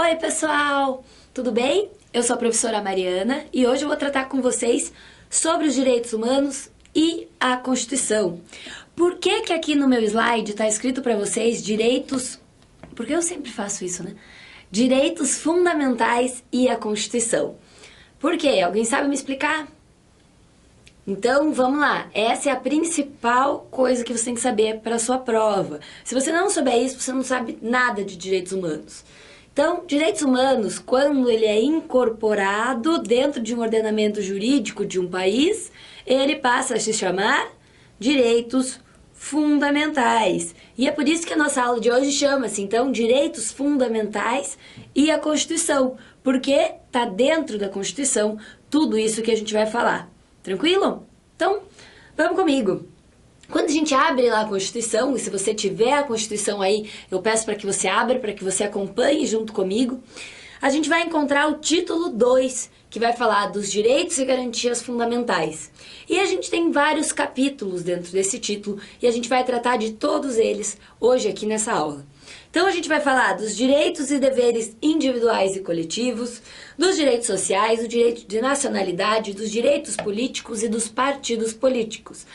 Oi pessoal, tudo bem? Eu sou a professora Mariana e hoje eu vou tratar com vocês sobre os direitos humanos e a Constituição. Por que que aqui no meu slide está escrito para vocês direitos... Porque eu sempre faço isso, né? Direitos fundamentais e a Constituição. Por quê? Alguém sabe me explicar? Então, vamos lá. Essa é a principal coisa que você tem que saber para a sua prova. Se você não souber isso, você não sabe nada de direitos humanos. Então, direitos humanos, quando ele é incorporado dentro de um ordenamento jurídico de um país, ele passa a se chamar direitos fundamentais. E é por isso que a nossa aula de hoje chama-se, então, Direitos Fundamentais e a Constituição, porque está dentro da Constituição tudo isso que a gente vai falar. Tranquilo? Então, vamos comigo. Quando a gente abre lá a Constituição, e se você tiver a Constituição aí, eu peço para que você abra, para que você acompanhe junto comigo, a gente vai encontrar o título 2, que vai falar dos direitos e garantias fundamentais. E a gente tem vários capítulos dentro desse título, e a gente vai tratar de todos eles hoje aqui nessa aula. Então a gente vai falar dos direitos e deveres individuais e coletivos, dos direitos sociais, do direito de nacionalidade, dos direitos políticos e dos partidos políticos.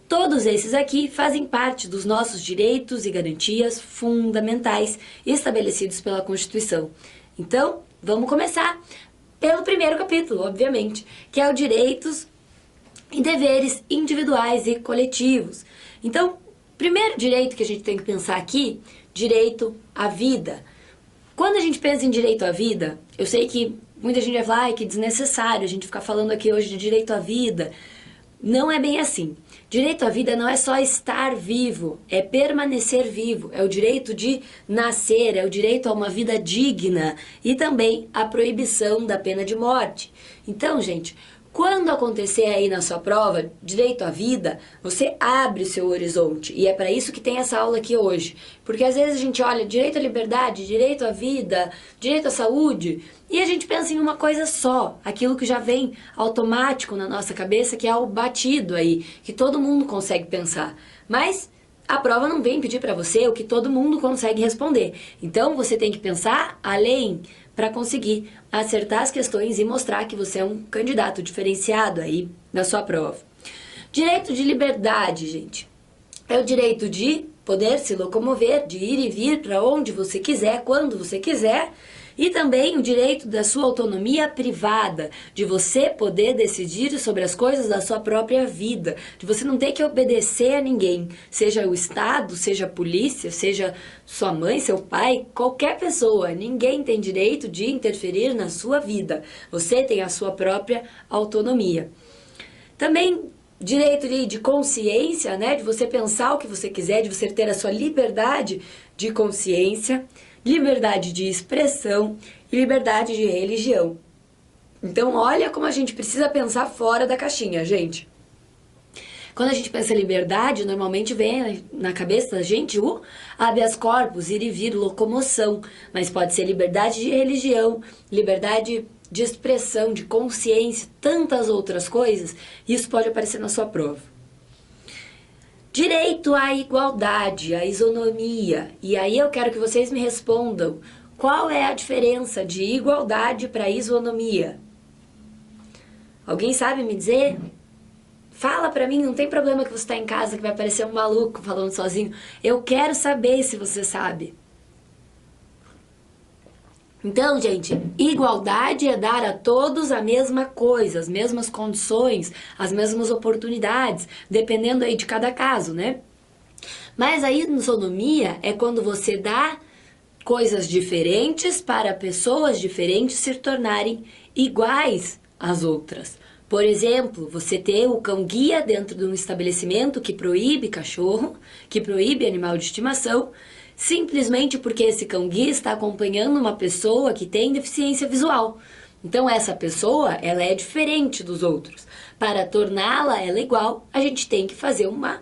Todos esses aqui fazem parte dos nossos direitos e garantias fundamentais estabelecidos pela Constituição. Então, vamos começar pelo primeiro capítulo, obviamente, que é o direitos e deveres individuais e coletivos. Então, primeiro direito que a gente tem que pensar aqui, direito à vida. Quando a gente pensa em direito à vida, eu sei que muita gente vai falar, ai, que desnecessário a gente ficar falando aqui hoje de direito à vida. Não é bem assim. Direito à vida não é só estar vivo, é permanecer vivo, é o direito de nascer, é o direito a uma vida digna e também a proibição da pena de morte. Então, gente, quando acontecer aí na sua prova, direito à vida, você abre o seu horizonte. E é para isso que tem essa aula aqui hoje. Porque às vezes a gente olha direito à liberdade, direito à vida, direito à saúde, e a gente pensa em uma coisa só, aquilo que já vem automático na nossa cabeça, que é o batido aí, que todo mundo consegue pensar. Mas a prova não vem pedir para você o que todo mundo consegue responder. Então você tem que pensar além para conseguir acertar as questões e mostrar que você é um candidato diferenciado aí na sua prova. Direito de liberdade, gente, é o direito de poder se locomover, de ir e vir para onde você quiser, quando você quiser, e também o direito da sua autonomia privada, de você poder decidir sobre as coisas da sua própria vida, de você não ter que obedecer a ninguém, seja o Estado, seja a polícia, seja sua mãe, seu pai, qualquer pessoa. Ninguém tem direito de interferir na sua vida. Você tem a sua própria autonomia. Também direito de consciência, né, de você pensar o que você quiser, de você ter a sua liberdade de consciência, liberdade de expressão e liberdade de religião. Então, olha como a gente precisa pensar fora da caixinha, gente. Quando a gente pensa em liberdade, normalmente vem na cabeça da gente o habeas corpus, ir e vir, locomoção. Mas pode ser liberdade de religião, liberdade de expressão, de consciência, tantas outras coisas. Isso pode aparecer na sua prova. Direito à igualdade, à isonomia. E aí eu quero que vocês me respondam, qual é a diferença de igualdade para isonomia? Alguém sabe me dizer? Fala pra mim, não tem problema que você está em casa que vai parecer um maluco falando sozinho. Eu quero saber se você sabe. Então, gente, igualdade é dar a todos a mesma coisa, as mesmas condições, as mesmas oportunidades, dependendo aí de cada caso, né? Mas a isonomia é quando você dá coisas diferentes para pessoas diferentes se tornarem iguais às outras. Por exemplo, você ter o cão-guia dentro de um estabelecimento que proíbe cachorro, que proíbe animal de estimação, simplesmente porque esse cão-guia está acompanhando uma pessoa que tem deficiência visual. Então essa pessoa, ela é diferente dos outros. Para torná-la ela igual, a gente tem que fazer uma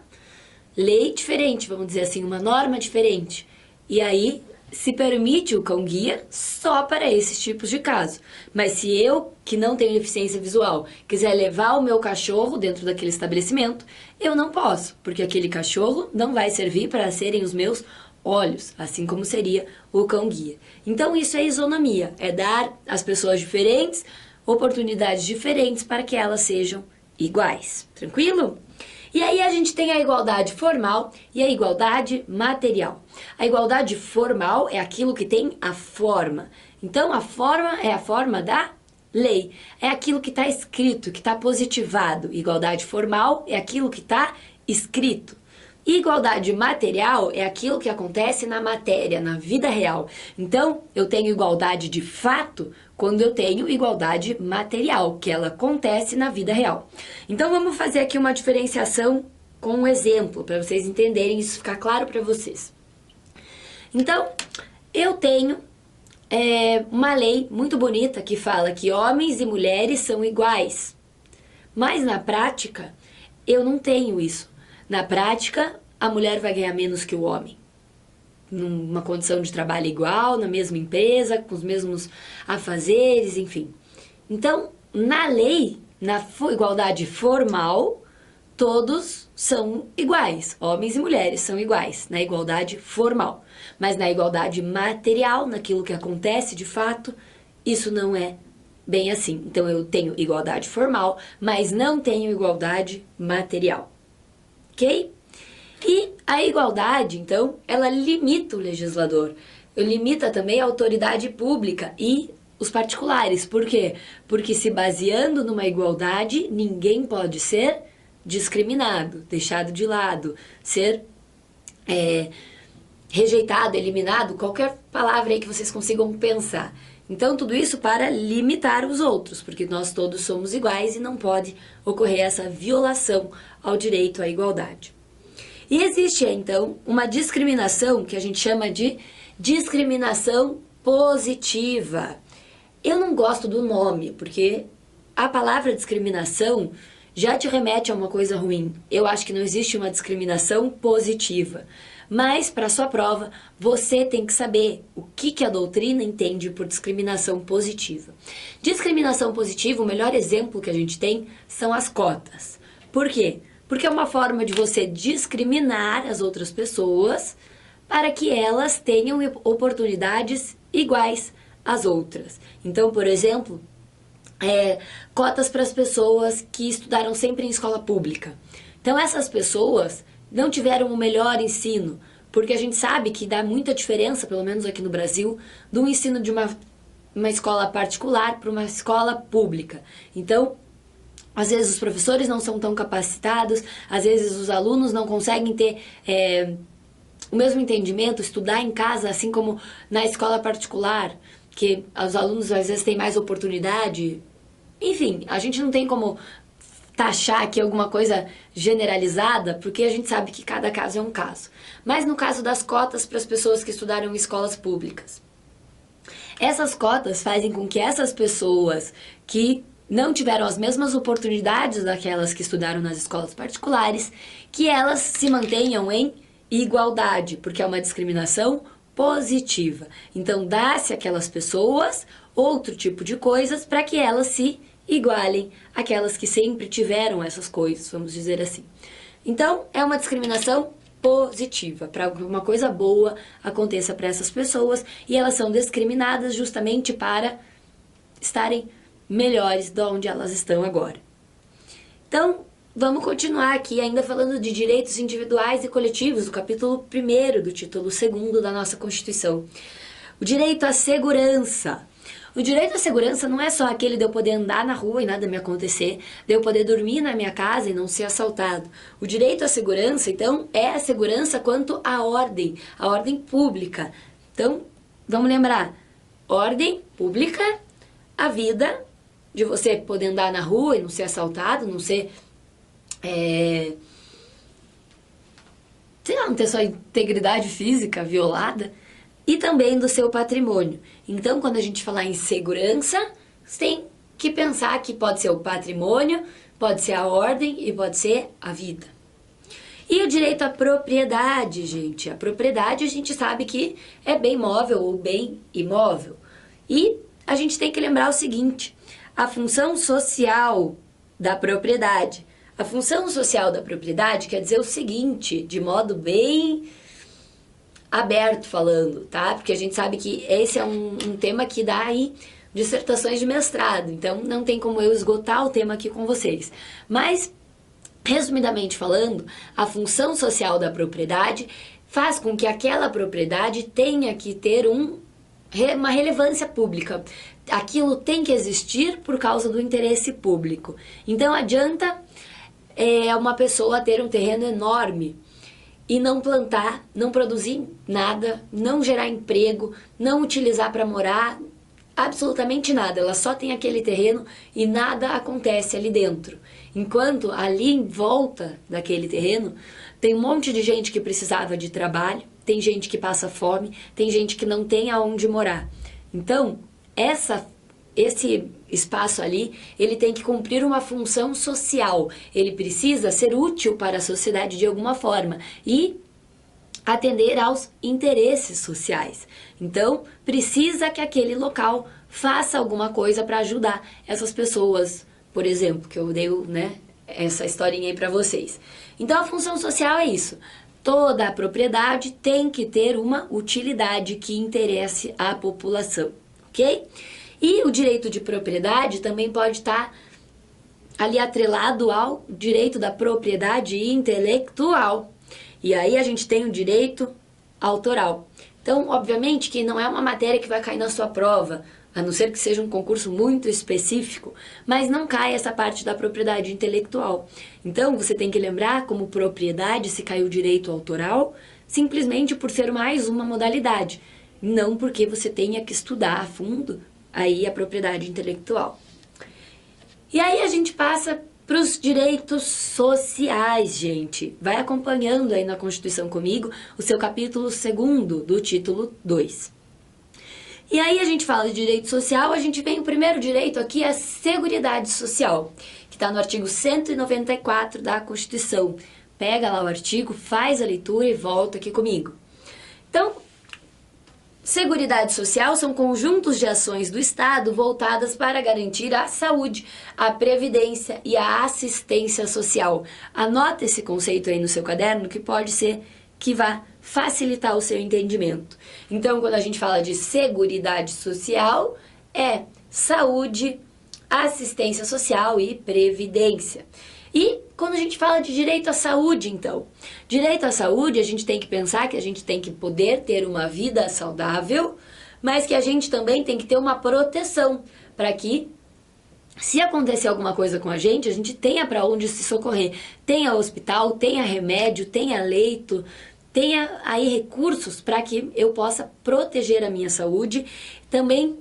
lei diferente, vamos dizer assim, uma norma diferente. E aí se permite o cão-guia só para esses tipos de casos. Mas se eu, que não tenho deficiência visual, quiser levar o meu cachorro dentro daquele estabelecimento, eu não posso, porque aquele cachorro não vai servir para serem os meus olhos, assim como seria o cão-guia. Então isso é isonomia, é dar às pessoas diferentes oportunidades diferentes para que elas sejam iguais. Tranquilo? E aí a gente tem a igualdade formal e a igualdade material. A igualdade formal é aquilo que tem a forma. Então a forma é a forma da lei. É aquilo que está escrito, que está positivado. Igualdade formal é aquilo que está escrito. Igualdade material é aquilo que acontece na matéria, na vida real. Então, eu tenho igualdade de fato quando eu tenho igualdade material, que ela acontece na vida real. Então, vamos fazer aqui uma diferenciação com um exemplo, para vocês entenderem, isso ficar claro para vocês. Então, eu tenho uma lei muito bonita que fala que homens e mulheres são iguais. Mas, na prática, eu não tenho isso. Na prática, a mulher vai ganhar menos que o homem. Numa condição de trabalho igual, na mesma empresa, com os mesmos afazeres, enfim. Então, na lei, na igualdade formal, todos são iguais. Homens e mulheres são iguais na igualdade formal. Mas na igualdade material, naquilo que acontece de fato, isso não é bem assim. Então, eu tenho igualdade formal, mas não tenho igualdade material. Ok? E a igualdade, então, ela limita o legislador, limita também a autoridade pública e os particulares. Por quê? Porque se baseando numa igualdade, ninguém pode ser discriminado, deixado de lado, ser rejeitado, eliminado, qualquer palavra aí que vocês consigam pensar. Então, tudo isso para limitar os outros, porque nós todos somos iguais e não pode ocorrer essa violação ao direito à igualdade. E existe, então, uma discriminação que a gente chama de discriminação positiva. Eu não gosto do nome, porque a palavra discriminação já te remete a uma coisa ruim. Eu acho que não existe uma discriminação positiva. Mas, para sua prova, você tem que saber o que a doutrina entende por discriminação positiva. Discriminação positiva, o melhor exemplo que a gente tem são as cotas. Por quê? Porque é uma forma de você discriminar as outras pessoas para que elas tenham oportunidades iguais às outras. Então, por exemplo, cotas para as pessoas que estudaram sempre em escola pública. Então, essas pessoas não tiveram o melhor ensino, porque a gente sabe que dá muita diferença, pelo menos aqui no Brasil, do ensino de uma escola particular para uma escola pública. Então, às vezes os professores não são tão capacitados, às vezes os alunos não conseguem ter o mesmo entendimento, estudar em casa, assim como na escola particular, que os alunos às vezes têm mais oportunidade. Enfim, a gente não tem como taxar aqui alguma coisa generalizada, porque a gente sabe que cada caso é um caso. Mas no caso das cotas para as pessoas que estudaram em escolas públicas, essas cotas fazem com que essas pessoas que não tiveram as mesmas oportunidades daquelas que estudaram nas escolas particulares, que elas se mantenham em igualdade, porque é uma discriminação positiva. Então, dá-se àquelas pessoas outro tipo de coisas para que elas se igualem àquelas que sempre tiveram essas coisas, vamos dizer assim. Então, é uma discriminação positiva, para que uma coisa boa aconteça para essas pessoas, e elas são discriminadas justamente para estarem melhores de onde elas estão agora. Então, vamos continuar aqui ainda falando de direitos individuais e coletivos, do capítulo 1º do título 2º da nossa Constituição. O direito à segurança. O direito à segurança não é só aquele de eu poder andar na rua e nada me acontecer, de eu poder dormir na minha casa e não ser assaltado. O direito à segurança, então, é a segurança quanto à ordem pública. Então, vamos lembrar, ordem pública, a vida de você poder andar na rua e não ser assaltado, não ser, não ter sua integridade física violada, e também do seu patrimônio. Então, quando a gente falar em segurança, você tem que pensar que pode ser o patrimônio, pode ser a ordem e pode ser a vida. E o direito à propriedade, gente. A propriedade a gente sabe que é bem móvel ou bem imóvel. E a gente tem que lembrar o seguinte, a função social da propriedade. A função social da propriedade quer dizer o seguinte, de modo bem aberto falando, tá? Porque a gente sabe que esse é um tema que dá aí dissertações de mestrado, então não tem como eu esgotar o tema aqui com vocês. Mas, resumidamente falando, a função social da propriedade faz com que aquela propriedade tenha que ter uma relevância pública. Aquilo tem que existir por causa do interesse público. Então adianta uma pessoa ter um terreno enorme e não plantar, não produzir nada, não gerar emprego, não utilizar para morar, absolutamente nada. Ela só tem aquele terreno e nada acontece ali dentro. Enquanto ali em volta daquele terreno tem um monte de gente que precisava de trabalho, tem gente que passa fome, tem gente que não tem aonde morar. Então, esse espaço ali, ele tem que cumprir uma função social. Ele precisa ser útil para a sociedade de alguma forma e atender aos interesses sociais. Então, precisa que aquele local faça alguma coisa para ajudar essas pessoas, por exemplo, que eu dei, né, essa historinha aí para vocês. Então, a função social é isso. Toda a propriedade tem que ter uma utilidade que interesse à população, ok? E o direito de propriedade também pode estar ali atrelado ao direito da propriedade intelectual. E aí a gente tem o direito autoral. Então, obviamente que não é uma matéria que vai cair na sua prova, a não ser que seja um concurso muito específico, mas não cai essa parte da propriedade intelectual. Então, você tem que lembrar como propriedade se caiu o direito autoral, simplesmente por ser mais uma modalidade, não porque você tenha que estudar a fundo aí a propriedade intelectual. E aí a gente passa para os direitos sociais, gente. Vai acompanhando aí na Constituição comigo o seu capítulo 2º do título 2. E aí a gente fala de direito social, a gente vem o primeiro direito aqui, é a Seguridade Social, que está no artigo 194 da Constituição. Pega lá o artigo, faz a leitura e volta aqui comigo. Então, Seguridade Social são conjuntos de ações do Estado voltadas para garantir a saúde, a previdência e a assistência social. Anota esse conceito aí no seu caderno que pode ser que vá facilitar o seu entendimento. Então, quando a gente fala de Seguridade Social, é saúde, assistência social e previdência. E quando a gente fala de direito à saúde, então, direito à saúde, a gente tem que pensar que a gente tem que poder ter uma vida saudável, mas que a gente também tem que ter uma proteção para que, se acontecer alguma coisa com a gente tenha para onde se socorrer. Tenha hospital, tenha remédio, tenha leito, tenha aí recursos para que eu possa proteger a minha saúde. Também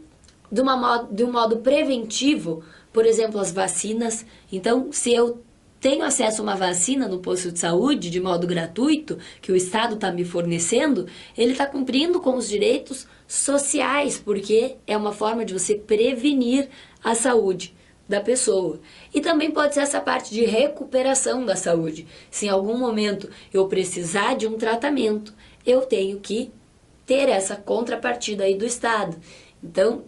de um modo preventivo, por exemplo, as vacinas. Então, se eu tenho acesso a uma vacina no posto de saúde de modo gratuito, que o Estado está me fornecendo, ele está cumprindo com os direitos sociais, porque é uma forma de você prevenir a saúde da pessoa. E também pode ser essa parte de recuperação da saúde. Se em algum momento eu precisar de um tratamento, eu tenho que ter essa contrapartida aí do Estado. Então,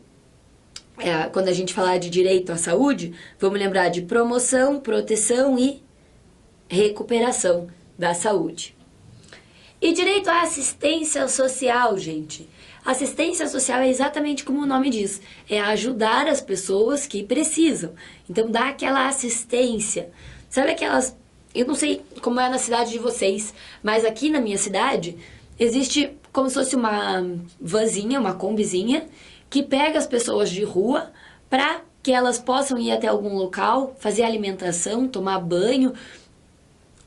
quando a gente falar de direito à saúde, vamos lembrar de promoção, proteção e recuperação da saúde. E direito à assistência social, gente. Assistência social é exatamente como o nome diz, é ajudar as pessoas que precisam. Então, dá aquela assistência. Sabe aquelas... Eu não sei como é na cidade de vocês, mas aqui na minha cidade existe como se fosse uma vanzinha, uma combizinha, que pega as pessoas de rua para que elas possam ir até algum local, fazer alimentação, tomar banho.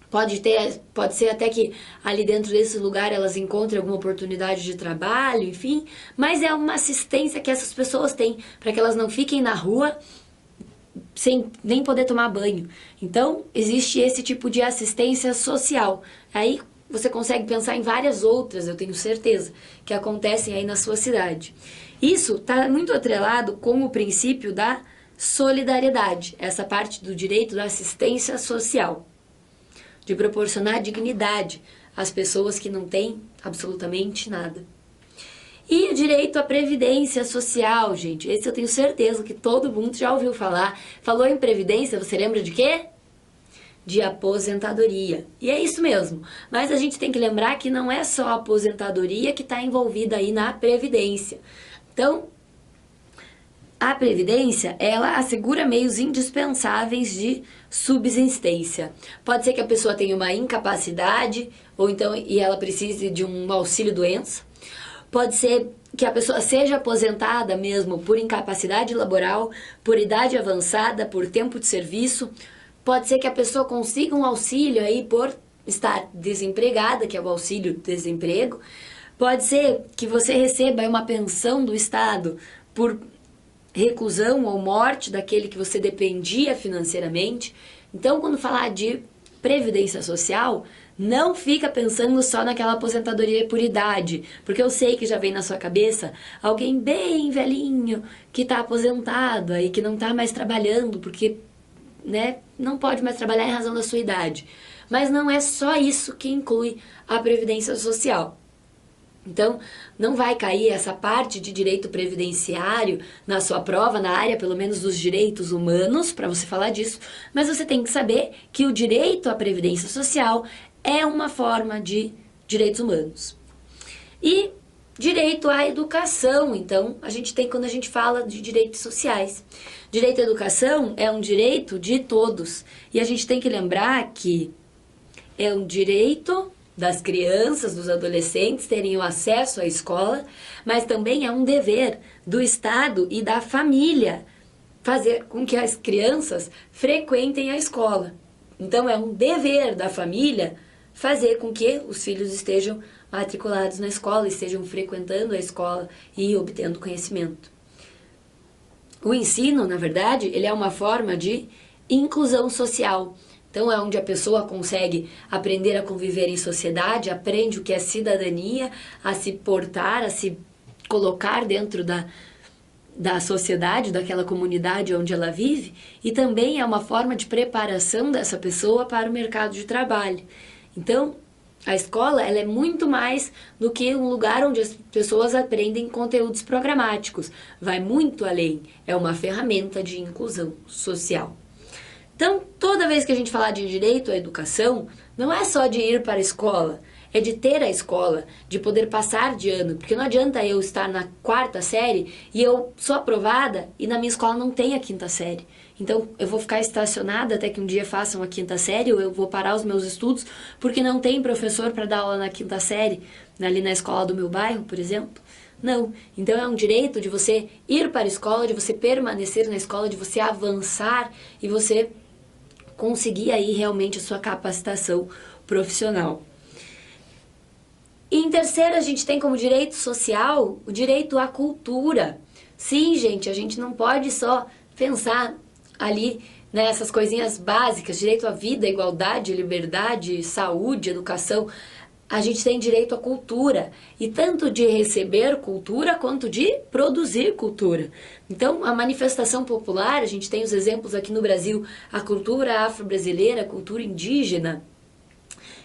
Pode ser até que ali dentro desse lugar elas encontrem alguma oportunidade de trabalho, enfim. Mas é uma assistência que essas pessoas têm para que elas não fiquem na rua sem nem poder tomar banho. Então, existe esse tipo de assistência social. Aí você consegue pensar em várias outras, eu tenho certeza, que acontecem aí na sua cidade. Isso está muito atrelado com o princípio da solidariedade, essa parte do direito da assistência social, de proporcionar dignidade às pessoas que não têm absolutamente nada. E o direito à previdência social, gente, esse eu tenho certeza que todo mundo já ouviu falar. Falou em previdência, você lembra de quê? de aposentadoria. E é isso mesmo, mas a gente tem que lembrar que não é só a aposentadoria que está envolvida aí na Previdência. Então, a Previdência, ela assegura meios indispensáveis de subsistência. Pode ser que a pessoa tenha uma incapacidade, ou então e ela precise de um auxílio-doença. Pode ser que a pessoa seja aposentada mesmo por incapacidade laboral, por idade avançada, por tempo de serviço. Pode ser que a pessoa consiga um auxílio aí por estar desempregada, que é o auxílio-desemprego. Pode ser que você receba uma pensão do Estado por reclusão ou morte daquele que você dependia financeiramente. Então, quando falar de previdência social, não fica pensando só naquela aposentadoria por idade, porque eu sei que já vem na sua cabeça alguém bem velhinho que está aposentado e que não está mais trabalhando porque, né, não pode mais trabalhar em razão da sua idade. Mas não é só isso que inclui a previdência social. Então, não vai cair essa parte de direito previdenciário na sua prova, na área pelo menos dos direitos humanos, para você falar disso, mas você tem que saber que o direito à previdência social é uma forma de direitos humanos. E direito à educação, então, a gente tem quando a gente fala de direitos sociais. Direito à educação é um direito de todos, e a gente tem que lembrar que é um direito das crianças, dos adolescentes terem o acesso à escola, mas também é um dever do Estado e da família fazer com que as crianças frequentem a escola. Então é um dever da família fazer com que os filhos estejam matriculados na escola, estejam frequentando a escola e obtendo conhecimento. O ensino, na verdade, ele é uma forma de inclusão social. Então é onde a pessoa consegue aprender a conviver em sociedade, aprende o que é cidadania, a se portar, a se colocar dentro da sociedade, daquela comunidade onde ela vive, e também é uma forma de preparação dessa pessoa para o mercado de trabalho. Então, a escola ela é muito mais do que um lugar onde as pessoas aprendem conteúdos programáticos. Vai muito além, é uma ferramenta de inclusão social. Então, toda vez que a gente falar de direito à educação, não é só de ir para a escola, é de ter a escola, de poder passar de ano, porque não adianta eu estar na 4ª série e eu sou aprovada e na minha escola não tem a 5ª série. Então, eu vou ficar estacionada até que um dia façam a 5ª série, ou eu vou parar os meus estudos porque não tem professor para dar aula na 5ª série, ali na escola do meu bairro, por exemplo. Não. Então, é um direito de você ir para a escola, de você permanecer na escola, de você avançar e você conseguir aí realmente a sua capacitação profissional. E em terceiro, a gente tem como direito social o direito à cultura. Sim, gente, a gente não pode só pensar ali nessas coisinhas básicas, direito à vida, igualdade, liberdade, saúde, educação. A gente tem direito à cultura, e tanto de receber cultura quanto de produzir cultura. Então, a manifestação popular, a gente tem os exemplos aqui no Brasil, a cultura afro-brasileira, a cultura indígena,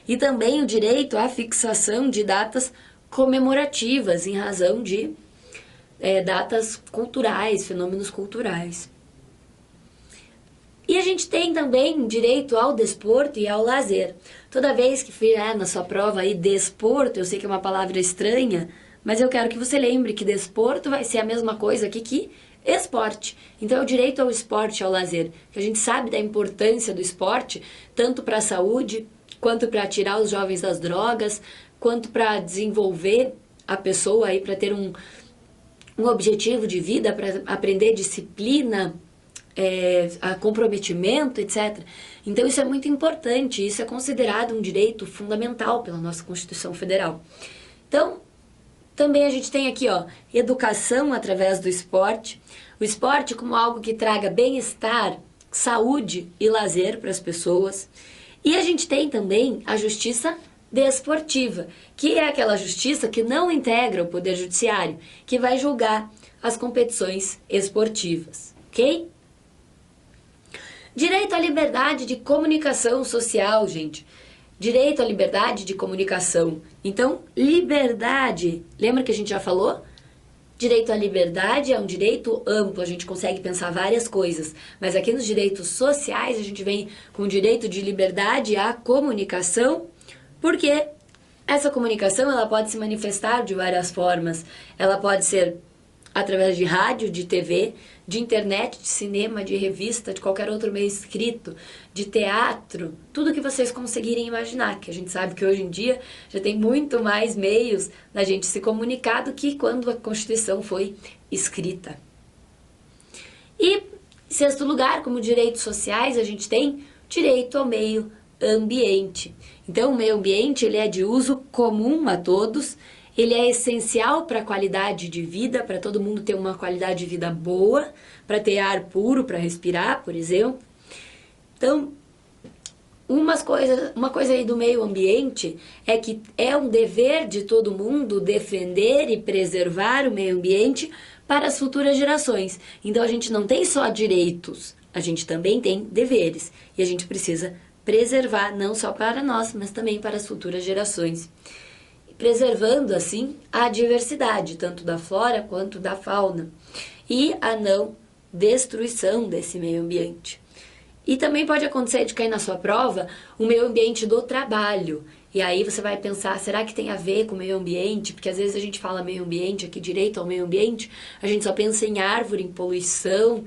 e também o direito à fixação de datas comemorativas em razão de datas culturais, fenômenos culturais. E a gente tem também direito ao desporto e ao lazer. Toda vez que vier na sua prova aí desporto, eu sei que é uma palavra estranha, mas eu quero que você lembre que desporto vai ser a mesma coisa aqui que esporte. Então é o direito ao esporte e ao lazer. Que a gente sabe da importância do esporte, tanto para a saúde, quanto para tirar os jovens das drogas, quanto para desenvolver a pessoa aí para ter um objetivo de vida, para aprender disciplina, a comprometimento, etc. Então isso é muito importante, isso é considerado um direito fundamental pela nossa Constituição Federal. Então, também a gente tem aqui, educação através do esporte, o esporte como algo que traga bem-estar, saúde e lazer para as pessoas. E a gente tem também a justiça desportiva, que é aquela justiça que não integra o Poder Judiciário, que vai julgar as competições esportivas, ok? Direito à liberdade de comunicação social, gente. Direito à liberdade de comunicação. Então, liberdade, lembra que a gente já falou? Direito à liberdade é um direito amplo, a gente consegue pensar várias coisas, mas aqui nos direitos sociais a gente vem com o direito de liberdade à comunicação, porque essa comunicação ela pode se manifestar de várias formas. Ela pode ser através de rádio, de TV, de internet, de cinema, de revista, de qualquer outro meio escrito, de teatro, tudo que vocês conseguirem imaginar, que a gente sabe que hoje em dia já tem muito mais meios da gente se comunicar do que quando a Constituição foi escrita. E, em sexto lugar, como direitos sociais, a gente tem direito ao meio ambiente. Então, o meio ambiente ele é de uso comum a todos, ele é essencial para a qualidade de vida, para todo mundo ter uma qualidade de vida boa, para ter ar puro, para respirar, por exemplo. Então, uma coisa aí do meio ambiente é que é um dever de todo mundo defender e preservar o meio ambiente para as futuras gerações. Então, a gente não tem só direitos, a gente também tem deveres. E a gente precisa preservar, não só para nós, mas também para as futuras gerações. Preservando, assim, a diversidade, tanto da flora quanto da fauna, e a não destruição desse meio ambiente. E também pode acontecer de cair na sua prova o meio ambiente do trabalho. E aí você vai pensar, será que tem a ver com o meio ambiente? Porque às vezes a gente fala meio ambiente, aqui direito ao meio ambiente, a gente só pensa em árvore, em poluição,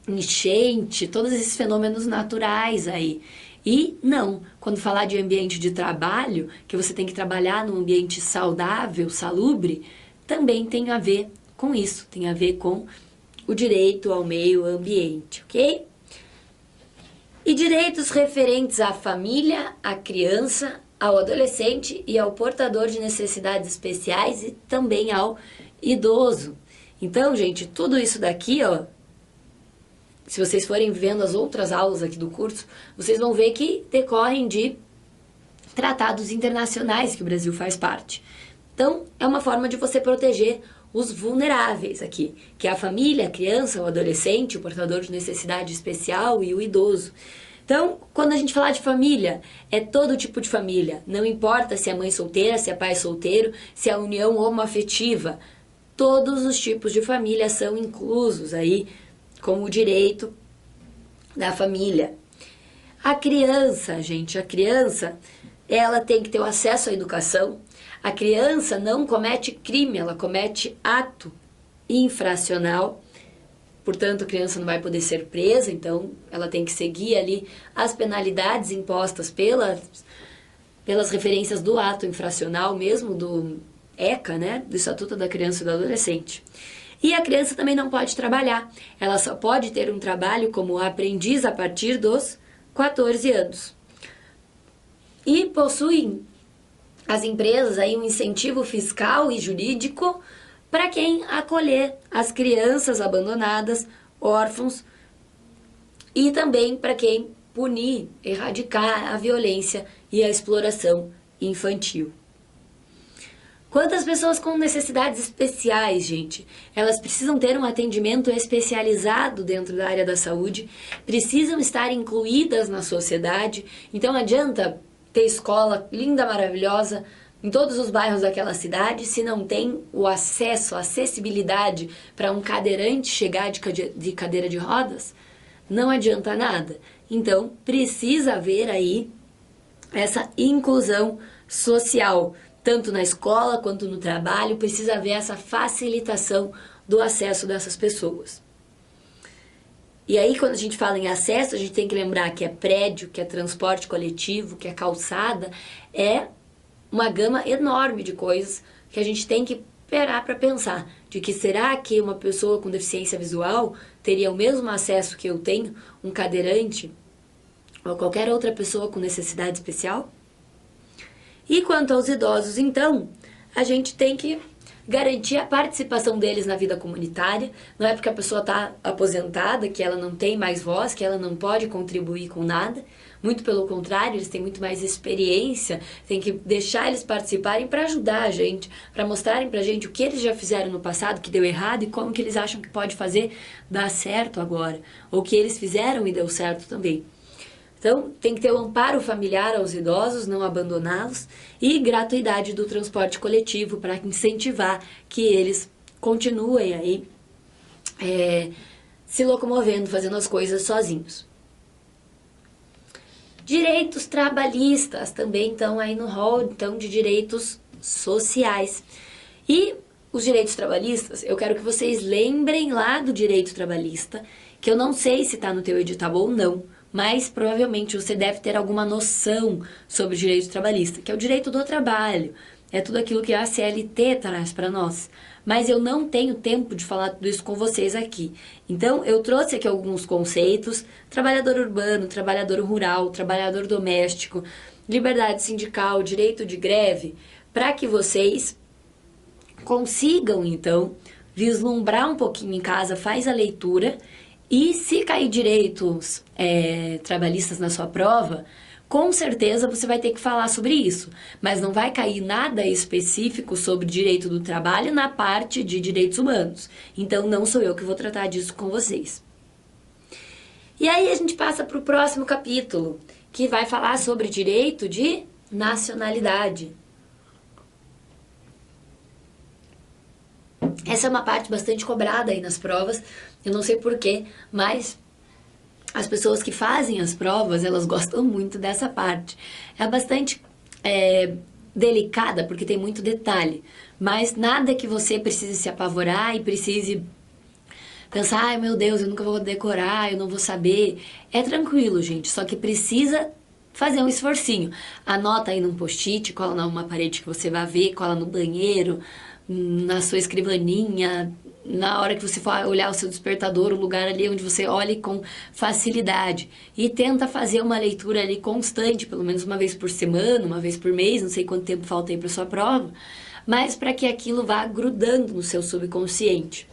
enchente, todos esses fenômenos naturais aí. E não, quando falar de ambiente de trabalho, que você tem que trabalhar num ambiente saudável, salubre, também tem a ver com isso, tem a ver com o direito ao meio ambiente, ok? E direitos referentes à família, à criança, ao adolescente e ao portador de necessidades especiais e também ao idoso. Então, gente, tudo isso daqui, ó, se vocês forem vendo as outras aulas aqui do curso, vocês vão ver que decorrem de tratados internacionais que o Brasil faz parte. Então, é uma forma de você proteger os vulneráveis aqui, que é a família, a criança, o adolescente, o portador de necessidade especial e o idoso. Então, quando a gente falar de família, é todo tipo de família. Não importa se é mãe solteira, se é pai solteiro, se é união homoafetiva. Todos os tipos de família são inclusos aí como o direito da família. A criança, gente, a criança, ela tem que ter o acesso à educação. A criança não comete crime, ela comete ato infracional. Portanto, a criança não vai poder ser presa, então ela tem que seguir ali as penalidades impostas pelas referências do ato infracional, mesmo do ECA, né, do Estatuto da Criança e do Adolescente. E a criança também não pode trabalhar, ela só pode ter um trabalho como aprendiz a partir dos 14 anos. E possuem as empresas aí um incentivo fiscal e jurídico para quem acolher as crianças abandonadas, órfãos, e também para quem punir, erradicar a violência e a exploração infantil. Quantas pessoas com necessidades especiais, gente? Elas precisam ter um atendimento especializado dentro da área da saúde, precisam estar incluídas na sociedade. Então, adianta ter escola linda, maravilhosa, em todos os bairros daquela cidade, se não tem o acesso, a acessibilidade para um cadeirante chegar de cadeira de rodas, não adianta nada. Então, precisa haver aí essa inclusão social, tanto na escola quanto no trabalho, precisa haver essa facilitação do acesso dessas pessoas. E aí, quando a gente fala em acesso, a gente tem que lembrar que é prédio, que é transporte coletivo, que é calçada, é uma gama enorme de coisas que a gente tem que parar para pensar, de que será que uma pessoa com deficiência visual teria o mesmo acesso que eu tenho, um cadeirante, ou qualquer outra pessoa com necessidade especial? E quanto aos idosos, então, a gente tem que garantir a participação deles na vida comunitária. Não é porque a pessoa está aposentada que ela não tem mais voz, que ela não pode contribuir com nada. Muito pelo contrário, eles têm muito mais experiência, tem que deixar eles participarem para ajudar a gente, para mostrarem para a gente o que eles já fizeram no passado que deu errado e como que eles acham que pode fazer dar certo agora, ou o que eles fizeram e deu certo também. Então, tem que ter o amparo familiar aos idosos, não abandoná-los, e gratuidade do transporte coletivo para incentivar que eles continuem aí se locomovendo, fazendo as coisas sozinhos. Direitos trabalhistas também estão aí no rol, então, de direitos sociais. E os direitos trabalhistas, eu quero que vocês lembrem lá do direito trabalhista, que eu não sei se está no teu edital ou não, mas provavelmente você deve ter alguma noção sobre o direito trabalhista, que é o direito do trabalho. É tudo aquilo que a CLT traz para nós. Mas eu não tenho tempo de falar tudo isso com vocês aqui. Então, eu trouxe aqui alguns conceitos: trabalhador urbano, trabalhador rural, trabalhador doméstico, liberdade sindical, direito de greve, para que vocês consigam, então, vislumbrar um pouquinho em casa, faz a leitura, e se cair direitos trabalhistas na sua prova, com certeza você vai ter que falar sobre isso, mas não vai cair nada específico sobre direito do trabalho na parte de direitos humanos. Então não sou eu que vou tratar disso com vocês. E aí a gente passa para o próximo capítulo, que vai falar sobre direito de nacionalidade. Essa é uma parte bastante cobrada aí nas provas, eu não sei porquê, mas as pessoas que fazem as provas, elas gostam muito dessa parte. É bastante delicada, porque tem muito detalhe, mas nada que você precise se apavorar e precise pensar, ai meu Deus, eu nunca vou decorar, eu não vou saber. É tranquilo, gente, só que precisa fazer um esforcinho. Anota aí num post-it, cola numa parede que você vai ver, cola no banheiro, na sua escrivaninha, na hora que você for olhar o seu despertador, o lugar ali onde você olhe com facilidade. E tenta fazer uma leitura ali constante, pelo menos uma vez por semana, uma vez por mês, não sei quanto tempo falta aí para sua prova, mas para que aquilo vá grudando no seu subconsciente.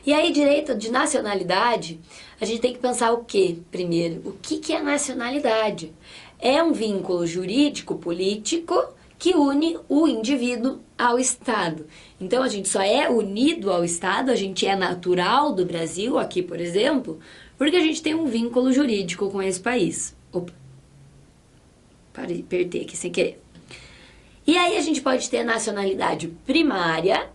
E aí, direito de nacionalidade, a gente tem que pensar o quê? Primeiro, o que é nacionalidade? É um vínculo jurídico, político, que une o indivíduo ao Estado. Então, a gente só é unido ao Estado, a gente é natural do Brasil, aqui, por exemplo, porque a gente tem um vínculo jurídico com esse país. Opa, apertei aqui sem querer. E aí a gente pode ter nacionalidade primária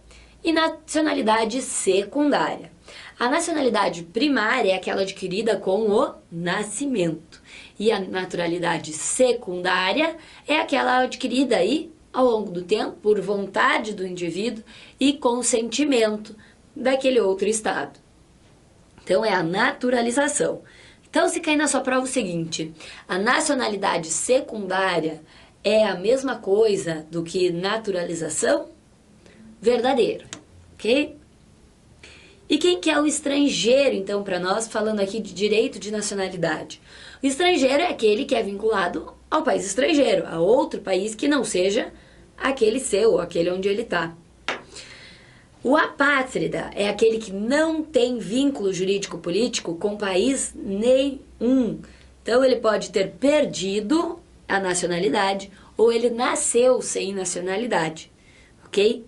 e nacionalidade secundária. A nacionalidade primária é aquela adquirida com o nascimento. E a naturalidade secundária é aquela adquirida aí ao longo do tempo por vontade do indivíduo e consentimento daquele outro estado. Então é a naturalização. Então, se cair na sua prova o seguinte, a nacionalidade secundária é a mesma coisa do que naturalização? Verdadeiro, ok? E quem que é o estrangeiro, então, para nós, falando aqui de direito de nacionalidade? O estrangeiro é aquele que é vinculado ao país estrangeiro, a outro país que não seja aquele seu, aquele onde ele está. O apátrida é aquele que não tem vínculo jurídico-político com país nenhum. Então, ele pode ter perdido a nacionalidade ou ele nasceu sem nacionalidade, ok?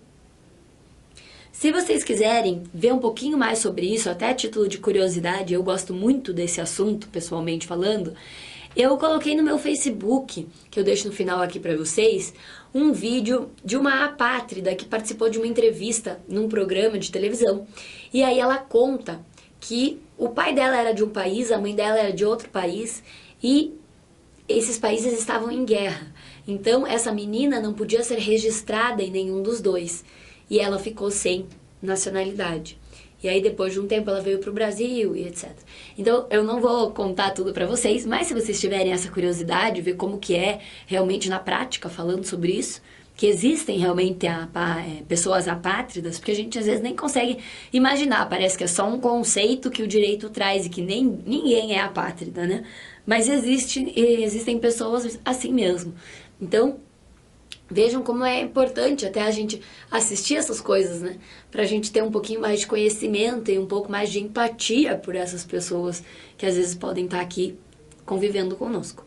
Se vocês quiserem ver um pouquinho mais sobre isso, até a título de curiosidade, eu gosto muito desse assunto, pessoalmente falando, eu coloquei no meu Facebook, que eu deixo no final aqui para vocês, um vídeo de uma apátrida que participou de uma entrevista num programa de televisão. E aí ela conta que o pai dela era de um país, a mãe dela era de outro país e esses países estavam em guerra. Então essa menina não podia ser registrada em nenhum dos dois. E ela ficou sem nacionalidade. E aí depois de um tempo ela veio para o Brasil e etc. Então eu não vou contar tudo para vocês, mas se vocês tiverem essa curiosidade, ver como que é realmente na prática falando sobre isso, que existem realmente pessoas apátridas, porque a gente às vezes nem consegue imaginar, parece que é só um conceito que o direito traz e que ninguém é apátrida, né? Mas existem pessoas assim mesmo. Então, vejam como é importante até a gente assistir essas coisas, né? Pra gente ter um pouquinho mais de conhecimento e um pouco mais de empatia por essas pessoas que às vezes podem estar aqui convivendo conosco.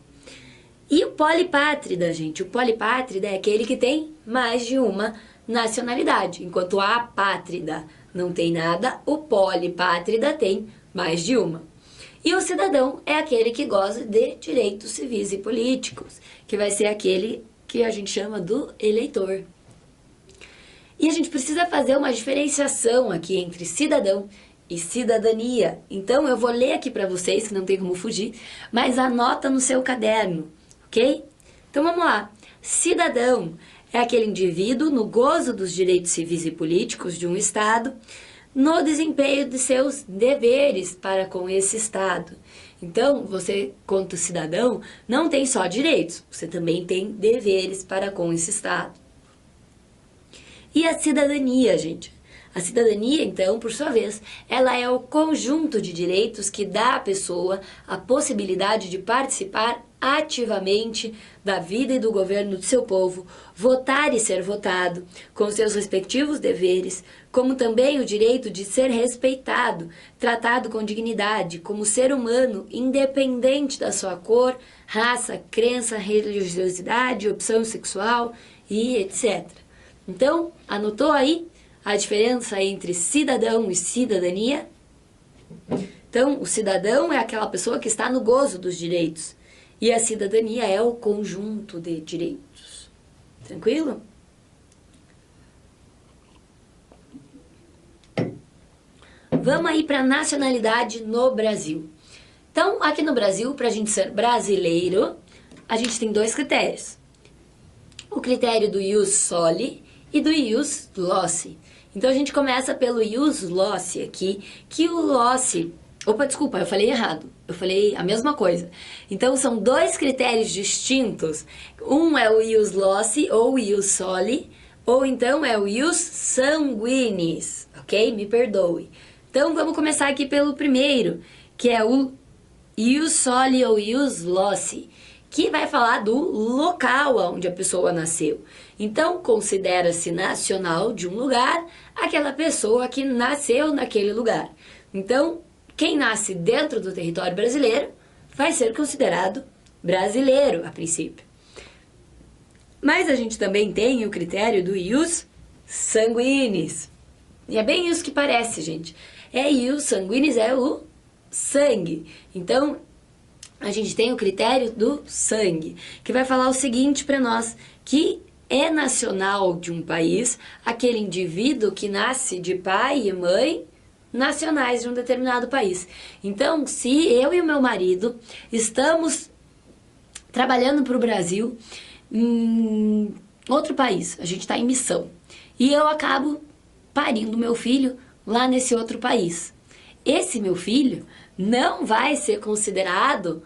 E o polipátrida, gente? O polipátrida é aquele que tem mais de uma nacionalidade. Enquanto a apátrida não tem nada, o polipátrida tem mais de uma. E o cidadão é aquele que goza de direitos civis e políticos, que vai ser aquele que a gente chama do eleitor. E a gente precisa fazer uma diferenciação aqui entre cidadão e cidadania. Então eu vou ler aqui para vocês, que não tem como fugir, mas anota no seu caderno, ok? Então vamos lá. Cidadão é aquele indivíduo no gozo dos direitos civis e políticos de um Estado, no desempenho de seus deveres para com esse Estado. Então, você, quanto cidadão, não tem só direitos, você também tem deveres para com esse Estado. E a cidadania, gente? A cidadania, então, por sua vez, ela é o conjunto de direitos que dá à pessoa a possibilidade de participar ativamente da vida e do governo do seu povo, votar e ser votado, com seus respectivos deveres, como também o direito de ser respeitado, tratado com dignidade, como ser humano, independente da sua cor, raça, crença, religiosidade, opção sexual e etc. Então, anotou aí a diferença entre cidadão e cidadania? Então, o cidadão é aquela pessoa que está no gozo dos direitos. E a cidadania é o conjunto de direitos. Tranquilo? Vamos aí para a nacionalidade no Brasil. Então, aqui no Brasil, para a gente ser brasileiro, a gente tem dois critérios. O critério do ius soli e do ius loci. Então, a gente começa pelo ius loci aqui, que o loci... Opa, desculpa, eu falei errado. Eu falei a mesma coisa. Então, são dois critérios distintos. Um é o ius loci ou ius soli, ou então é o ius sanguinis, ok? Me perdoe. Então, vamos começar aqui pelo primeiro, que é o ius soli ou ius loci, que vai falar do local onde a pessoa nasceu. Então, considera-se nacional de um lugar aquela pessoa que nasceu naquele lugar. Então, quem nasce dentro do território brasileiro vai ser considerado brasileiro, a princípio. Mas a gente também tem o critério do ius sanguinis. E é bem isso que parece, gente. Ius sanguinis é o sangue. Então, a gente tem o critério do sangue, que vai falar o seguinte para nós, que é nacional de um país aquele indivíduo que nasce de pai e mãe nacionais de um determinado país. Então, se eu e o meu marido estamos trabalhando para o Brasil em outro país, a gente está em missão, e eu acabo parindo meu filho lá nesse outro país. Esse meu filho não vai ser considerado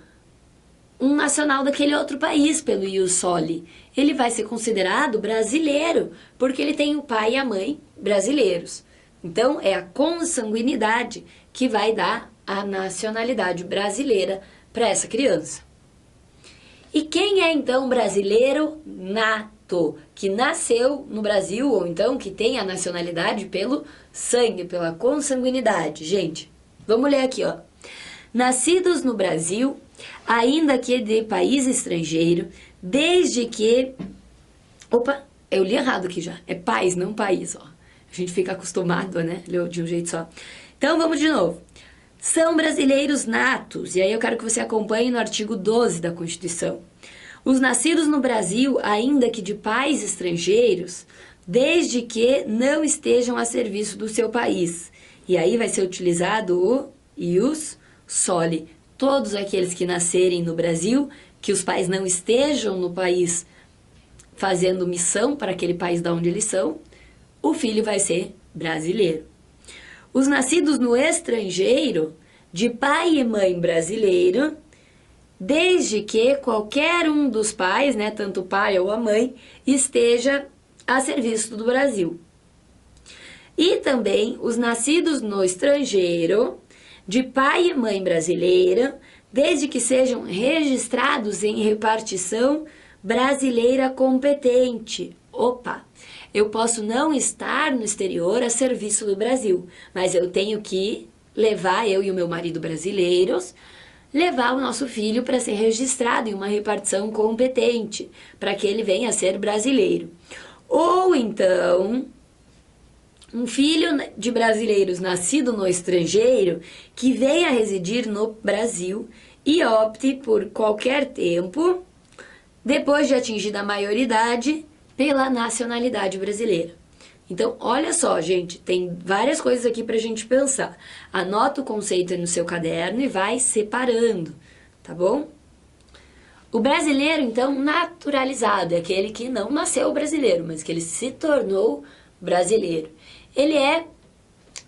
um nacional daquele outro país pelo ius soli. Ele vai ser considerado brasileiro, porque ele tem o pai e a mãe brasileiros. Então, é a consanguinidade que vai dar a nacionalidade brasileira para essa criança. E quem é, então, brasileiro nato, que nasceu no Brasil, ou então que tem a nacionalidade pelo sangue, pela consanguinidade? Gente, vamos ler aqui, ó. Nascidos no Brasil, ainda que de país estrangeiro, desde que... Opa, eu li errado aqui já. É país, não país, ó. A gente fica acostumado, né? Ler de um jeito só. Então, vamos de novo. São brasileiros natos. E aí eu quero que você acompanhe no artigo 12 da Constituição. Os nascidos no Brasil, ainda que de pais estrangeiros, desde que não estejam a serviço do seu país. E aí vai ser utilizado o ius soli. Todos aqueles que nascerem no Brasil, que os pais não estejam no país fazendo missão para aquele país de onde eles são, o filho vai ser brasileiro. Os nascidos no estrangeiro, de pai e mãe brasileiro, desde que qualquer um dos pais, né, tanto o pai ou a mãe, esteja a serviço do Brasil. E também os nascidos no estrangeiro, de pai e mãe brasileira, desde que sejam registrados em repartição brasileira competente. Opa! Eu posso não estar no exterior a serviço do Brasil, mas eu tenho que levar, eu e o meu marido brasileiros, levar o nosso filho para ser registrado em uma repartição competente, para que ele venha a ser brasileiro. Ou então, um filho de brasileiros nascido no estrangeiro que venha a residir no Brasil e opte por qualquer tempo, depois de atingida a maioridade, pela nacionalidade brasileira. Então, olha só, gente, tem várias coisas aqui pra gente pensar. Anota o conceito aí no seu caderno e vai separando, tá bom? O brasileiro, então, naturalizado, é aquele que não nasceu brasileiro, mas que ele se tornou brasileiro. Ele é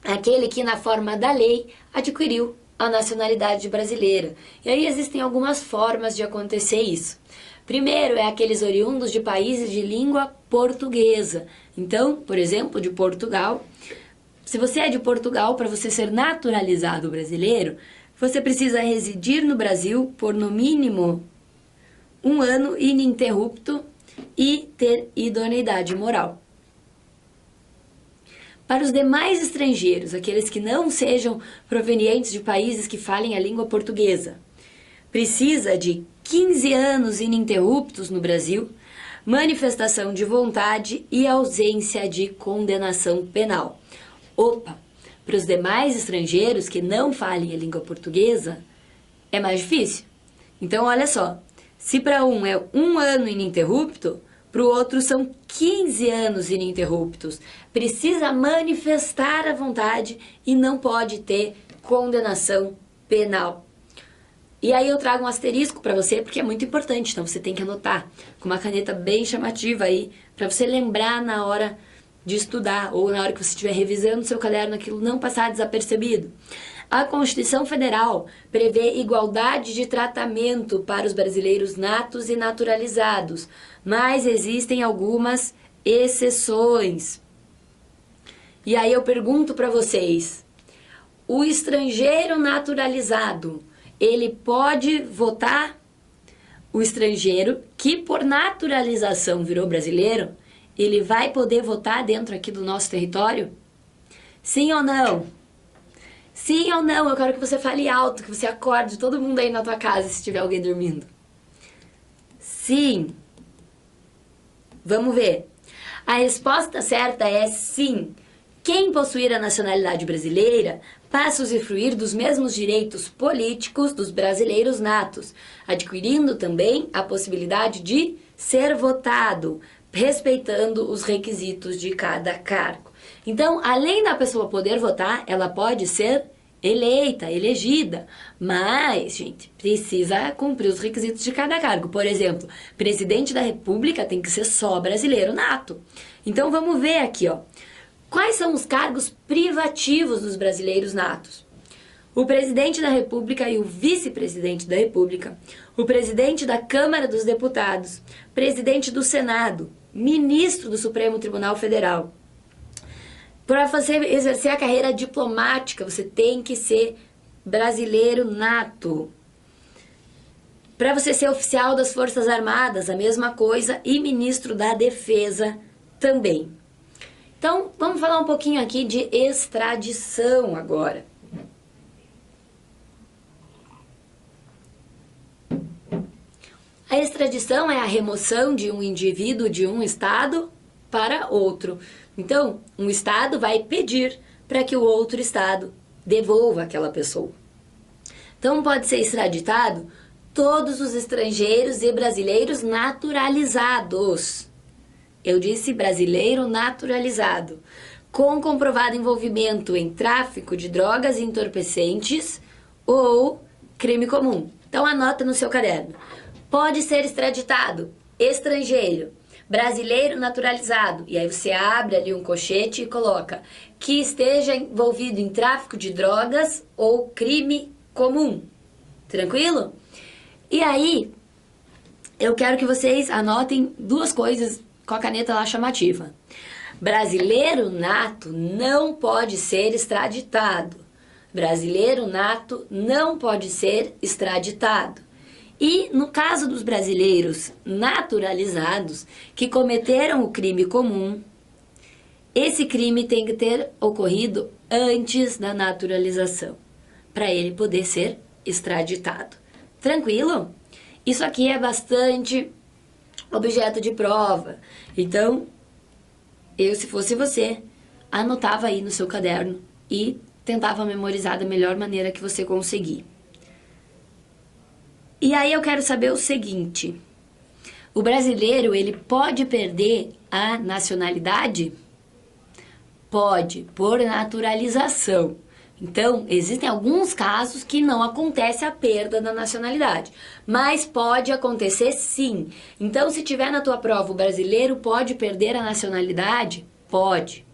aquele que, na forma da lei, adquiriu a nacionalidade brasileira. E aí existem algumas formas de acontecer isso. Primeiro é aqueles oriundos de países de língua portuguesa. Então, por exemplo, de Portugal. Se você é de Portugal, para você ser naturalizado brasileiro, você precisa residir no Brasil por no mínimo 1 ano ininterrupto e ter idoneidade moral. Para os demais estrangeiros, aqueles que não sejam provenientes de países que falem a língua portuguesa, precisa de 15 anos ininterruptos no Brasil, manifestação de vontade e ausência de condenação penal. Opa! Para os demais estrangeiros que não falem a língua portuguesa, é mais difícil. Então, olha só. Se para um é 1 ano ininterrupto, para o outro são 15 anos ininterruptos. Precisa manifestar a vontade e não pode ter condenação penal. E aí eu trago um asterisco para você, porque é muito importante, então você tem que anotar com uma caneta bem chamativa aí, para você lembrar na hora de estudar, ou na hora que você estiver revisando o seu caderno, aquilo não passar desapercebido. A Constituição Federal prevê igualdade de tratamento para os brasileiros natos e naturalizados, mas existem algumas exceções. E aí eu pergunto para vocês, o estrangeiro naturalizado, ele pode votar? O estrangeiro que por naturalização virou brasileiro, ele vai poder votar dentro aqui do nosso território? Sim ou não? Sim ou não? Eu quero que você fale alto, que você acorde todo mundo aí na tua casa se tiver alguém dormindo. Sim. Vamos ver. A resposta certa é sim. Quem possuir a nacionalidade brasileira passa a usufruir dos mesmos direitos políticos dos brasileiros natos, adquirindo também a possibilidade de ser votado, respeitando os requisitos de cada cargo. Então, além da pessoa poder votar, ela pode ser eleita, elegida, mas, gente, precisa cumprir os requisitos de cada cargo. Por exemplo, presidente da República tem que ser só brasileiro nato. Então, vamos ver aqui, ó. Quais são os cargos privativos dos brasileiros natos? O presidente da República e o vice-presidente da República, o presidente da Câmara dos Deputados, presidente do Senado, ministro do Supremo Tribunal Federal. Para você exercer a carreira diplomática, você tem que ser brasileiro nato. Para você ser oficial das Forças Armadas, a mesma coisa, e ministro da Defesa também. Então, vamos falar um pouquinho aqui de extradição agora. A extradição é a remoção de um indivíduo de um estado para outro. Então, um estado vai pedir para que o outro estado devolva aquela pessoa. Então, pode ser extraditado todos os estrangeiros e brasileiros naturalizados. Eu disse brasileiro naturalizado, com comprovado envolvimento em tráfico de drogas e entorpecentes ou crime comum. Então, anota no seu caderno. Pode ser extraditado estrangeiro, brasileiro naturalizado, e aí você abre ali um colchete e coloca que esteja envolvido em tráfico de drogas ou crime comum. Tranquilo? E aí, eu quero que vocês anotem 2 coisas com a caneta lá chamativa. Brasileiro nato não pode ser extraditado. Brasileiro nato não pode ser extraditado. E no caso dos brasileiros naturalizados que cometeram o crime comum, esse crime tem que ter ocorrido antes da naturalização, para ele poder ser extraditado. Tranquilo? Isso aqui é bastante objeto de prova. Então, eu, se fosse você, anotava aí no seu caderno e tentava memorizar da melhor maneira que você conseguir. E aí eu quero saber o seguinte: o brasileiro, ele pode perder a nacionalidade? Pode, por naturalização. Então, existem alguns casos que não acontece a perda da nacionalidade, mas pode acontecer sim. Então, se tiver na tua prova o brasileiro pode perder a nacionalidade? Pode,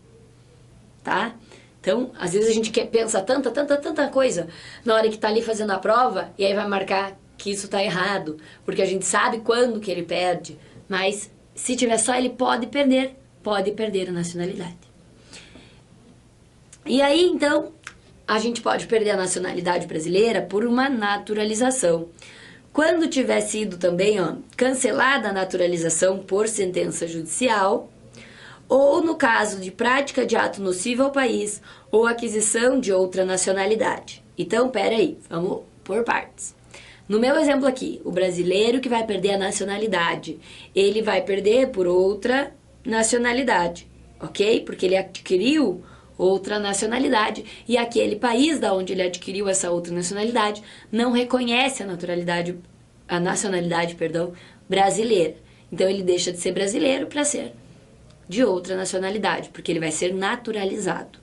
tá? Então, às vezes a gente pensa tanta coisa na hora que tá ali fazendo a prova e aí vai marcar que isso tá errado, porque a gente sabe quando que ele perde, mas se tiver só ele pode perder a nacionalidade. E aí, então, a gente pode perder a nacionalidade brasileira por uma naturalização. Quando tiver sido também, cancelada a naturalização por sentença judicial, ou no caso de prática de ato nocivo ao país ou aquisição de outra nacionalidade. Então, peraí, vamos por partes. No meu exemplo aqui, o brasileiro que vai perder a nacionalidade, ele vai perder por outra nacionalidade, ok? Porque ele adquiriu outra nacionalidade e aquele país da onde ele adquiriu essa outra nacionalidade não reconhece a nacionalidade brasileira. Então ele deixa de ser brasileiro para ser de outra nacionalidade, porque ele vai ser naturalizado.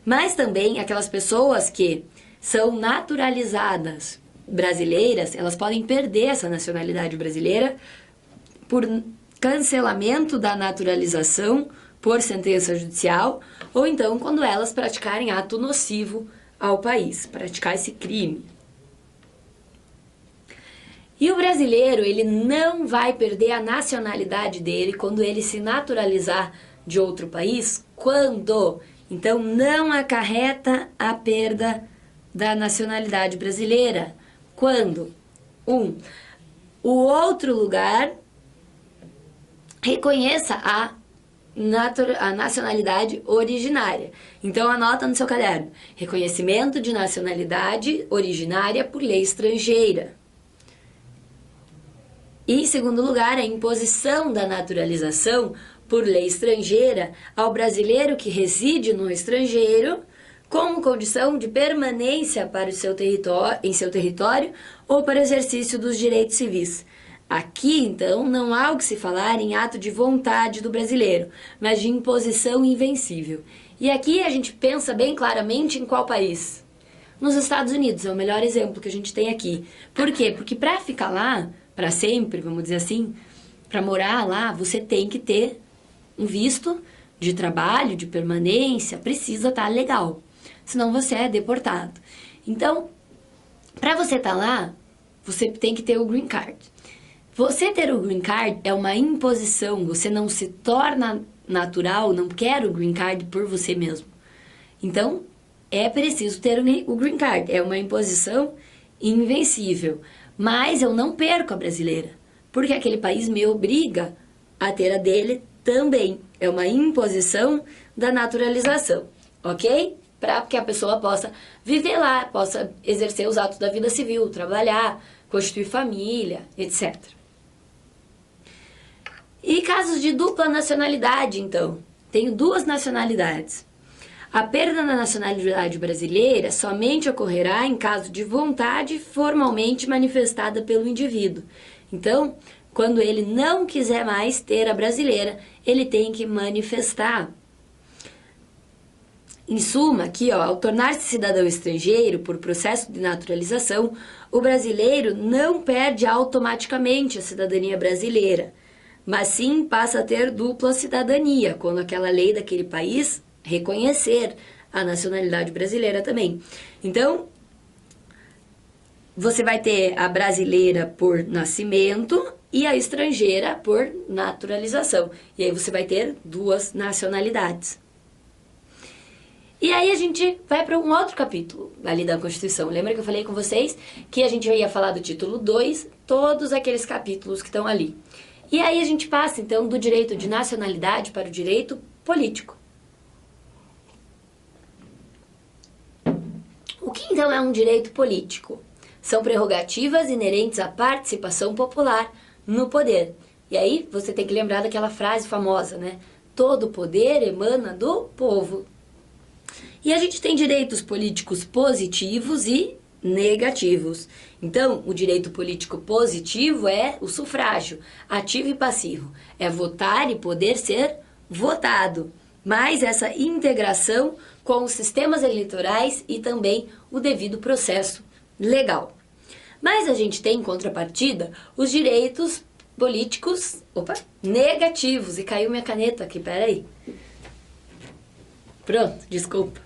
Mas também aquelas pessoas que são naturalizadas brasileiras, elas podem perder essa nacionalidade brasileira por cancelamento da naturalização por sentença judicial, ou então quando elas praticarem ato nocivo ao país, praticar esse crime. E o brasileiro, ele não vai perder a nacionalidade dele quando ele se naturalizar de outro país, quando? Então, não acarreta a perda da nacionalidade brasileira. Quando? O outro lugar reconheça a nacionalidade originária. Então, anota no seu caderno. Reconhecimento de nacionalidade originária por lei estrangeira. E, em segundo lugar, a imposição da naturalização por lei estrangeira ao brasileiro que reside no estrangeiro como condição de permanência para em seu território ou para exercício dos direitos civis. Aqui, então, não há o que se falar em ato de vontade do brasileiro, mas de imposição invencível. E aqui a gente pensa bem claramente em qual país? Nos Estados Unidos, é o melhor exemplo que a gente tem aqui. Por quê? Porque para ficar lá, para sempre, vamos dizer assim, para morar lá, você tem que ter um visto de trabalho, de permanência, precisa estar legal, senão você é deportado. Então, para você estar lá, você tem que ter o green card. Você ter o green card é uma imposição, você não se torna natural, não quer o green card por você mesmo. Então, é preciso ter o green card, é uma imposição invencível. Mas eu não perco a brasileira, porque aquele país me obriga a ter a dele também. É uma imposição da naturalização, ok? Para que a pessoa possa viver lá, possa exercer os atos da vida civil, trabalhar, constituir família, etc. E casos de dupla nacionalidade, então. Tenho duas nacionalidades. A perda da nacionalidade brasileira somente ocorrerá em caso de vontade formalmente manifestada pelo indivíduo. Então, quando ele não quiser mais ter a brasileira, ele tem que manifestar. Em suma, aqui, ao tornar-se cidadão estrangeiro por processo de naturalização, o brasileiro não perde automaticamente a cidadania brasileira, mas sim passa a ter dupla cidadania, quando aquela lei daquele país reconhecer a nacionalidade brasileira também. Então, você vai ter a brasileira por nascimento e a estrangeira por naturalização. E aí você vai ter duas nacionalidades. E aí a gente vai para um outro capítulo ali da Constituição. Lembra que eu falei com vocês que a gente ia falar do título 2, todos aqueles capítulos que estão ali. E aí a gente passa, então, do direito de nacionalidade para o direito político. O que então é um direito político? São prerrogativas inerentes à participação popular no poder. E aí você tem que lembrar daquela frase famosa, né? Todo poder emana do povo. E a gente tem direitos políticos positivos e negativos. Então, o direito político positivo é o sufrágio, ativo e passivo. É votar e poder ser votado. mas essa integração com os sistemas eleitorais e também o devido processo legal. Mas a gente tem, em contrapartida, os direitos políticos, negativos. E caiu minha caneta aqui, peraí. Pronto, desculpa.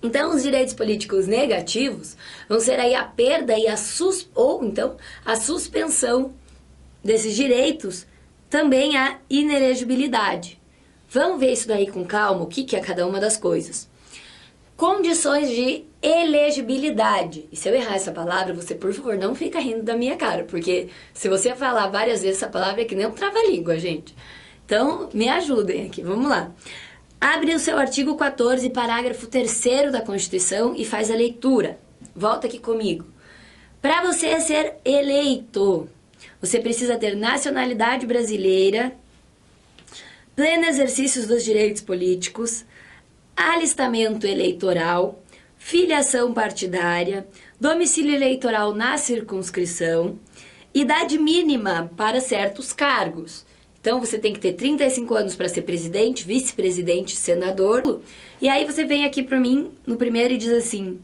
Então, os direitos políticos negativos vão ser aí a perda e a suspensão desses direitos, também a inelegibilidade. Vamos ver isso daí com calma, o que é cada uma das coisas. Condições de elegibilidade. E se eu errar essa palavra, você, por favor, não fica rindo da minha cara, porque se você falar várias vezes essa palavra é que nem um trava-língua, gente. Então, me ajudem aqui, vamos lá. Abre o seu artigo 14, parágrafo 3º da Constituição e faz a leitura. Volta aqui comigo. Para você ser eleito, você precisa ter nacionalidade brasileira, pleno exercício dos direitos políticos, alistamento eleitoral, filiação partidária, domicílio eleitoral na circunscrição, idade mínima para certos cargos. Então, você tem que ter 35 anos para ser presidente, vice-presidente, senador. E aí você vem aqui para mim no primeiro e diz assim: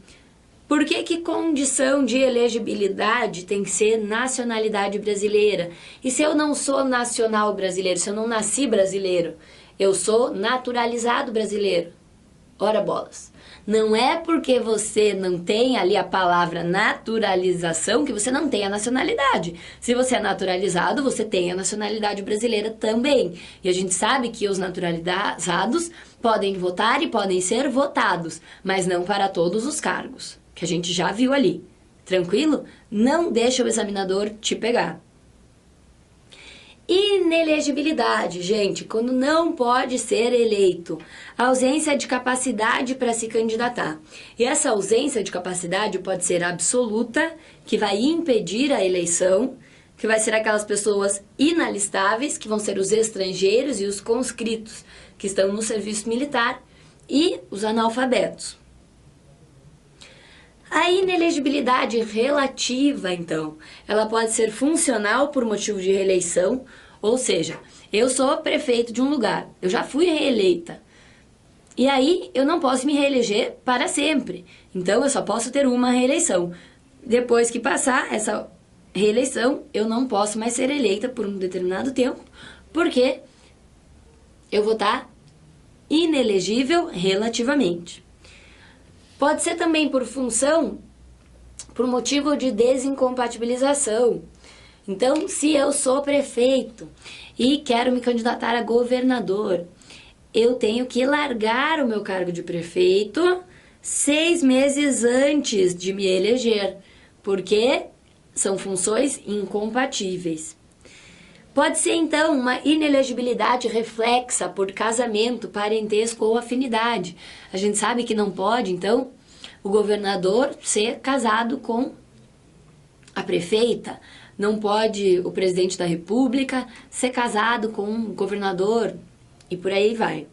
por que condição de elegibilidade tem que ser nacionalidade brasileira? E se eu não sou nacional brasileiro, se eu não nasci brasileiro, eu sou naturalizado brasileiro? Ora bolas. Não é porque você não tem ali a palavra naturalização que você não tem a nacionalidade. Se você é naturalizado, você tem a nacionalidade brasileira também. E a gente sabe que os naturalizados podem votar e podem ser votados, mas não para todos os cargos, que a gente já viu ali. Tranquilo? Não deixa o examinador te pegar. Inelegibilidade, gente, quando não pode ser eleito. Ausência de capacidade para se candidatar. E essa ausência de capacidade pode ser absoluta, que vai impedir a eleição, que vai ser aquelas pessoas inalistáveis, que vão ser os estrangeiros e os conscritos, que estão no serviço militar, e os analfabetos. A inelegibilidade relativa, então, ela pode ser funcional por motivo de reeleição, ou seja, eu sou prefeito de um lugar, eu já fui reeleita, e aí eu não posso me reeleger para sempre, então eu só posso ter uma reeleição. Depois que passar essa reeleição, eu não posso mais ser eleita por um determinado tempo, porque eu vou estar inelegível relativamente. Pode ser também por motivo de desincompatibilização. Então, se eu sou prefeito e quero me candidatar a governador, eu tenho que largar o meu cargo de prefeito 6 meses antes de me eleger, porque são funções incompatíveis. Pode ser, então, uma inelegibilidade reflexa por casamento, parentesco ou afinidade. A gente sabe que não pode, então, o governador ser casado com a prefeita. Não pode o presidente da república ser casado com um governador e por aí vai.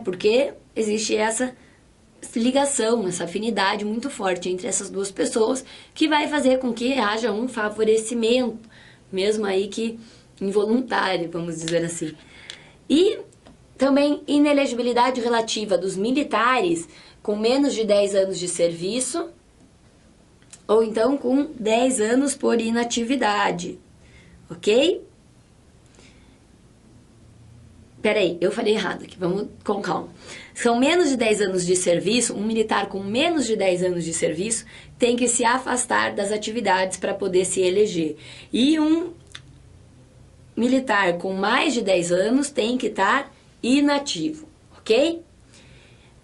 Porque existe essa ligação, essa afinidade muito forte entre essas duas pessoas que vai fazer com que haja um favorecimento, mesmo aí que involuntário, vamos dizer assim. E também inelegibilidade relativa dos militares com menos de 10 anos de serviço ou então com 10 anos por inatividade, ok? Peraí, eu falei errado aqui, vamos com calma. São menos de 10 anos de serviço, um militar com menos de 10 anos de serviço tem que se afastar das atividades para poder se eleger. E um militar com mais de 10 anos tem que estar inativo, ok?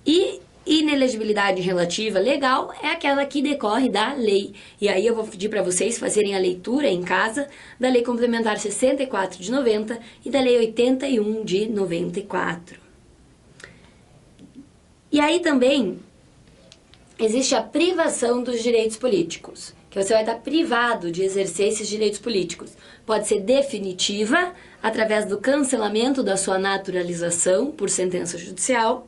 E inelegibilidade relativa legal é aquela que decorre da lei. E aí eu vou pedir para vocês fazerem a leitura em casa da Lei Complementar 64 de 90 e da Lei 81 de 94. E aí também existe a privação dos direitos políticos, que você vai estar privado de exercer esses direitos políticos. Pode ser definitiva, através do cancelamento da sua naturalização por sentença judicial,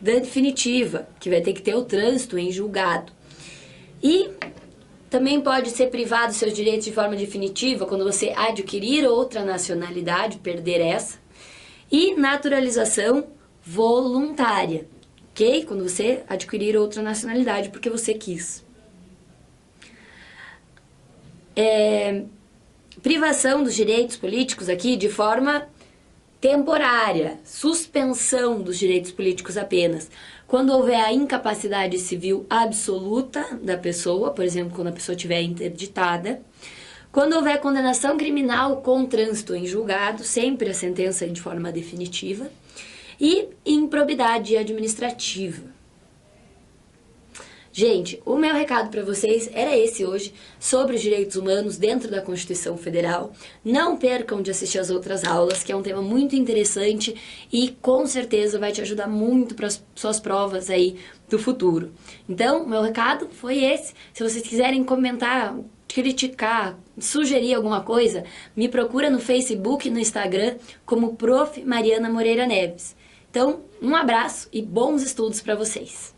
definitiva, que vai ter que ter o trânsito em julgado. E também pode ser privado dos seus direitos de forma definitiva quando você adquirir outra nacionalidade, perder essa. E naturalização voluntária, ok? Quando você adquirir outra nacionalidade porque você quis. Privação dos direitos políticos aqui de forma temporária, suspensão dos direitos políticos apenas. Quando houver a incapacidade civil absoluta da pessoa, por exemplo, quando a pessoa estiver interditada. Quando houver condenação criminal com trânsito em julgado, sempre a sentença de forma definitiva. E improbidade administrativa. Gente, o meu recado para vocês era esse hoje, sobre os direitos humanos dentro da Constituição Federal. Não percam de assistir as outras aulas, que é um tema muito interessante e com certeza vai te ajudar muito para as suas provas aí do futuro. Então, meu recado foi esse. Se vocês quiserem comentar, criticar, sugerir alguma coisa, me procura no Facebook e no Instagram como Prof. Mariana Moreira Neves. Então, um abraço e bons estudos para vocês!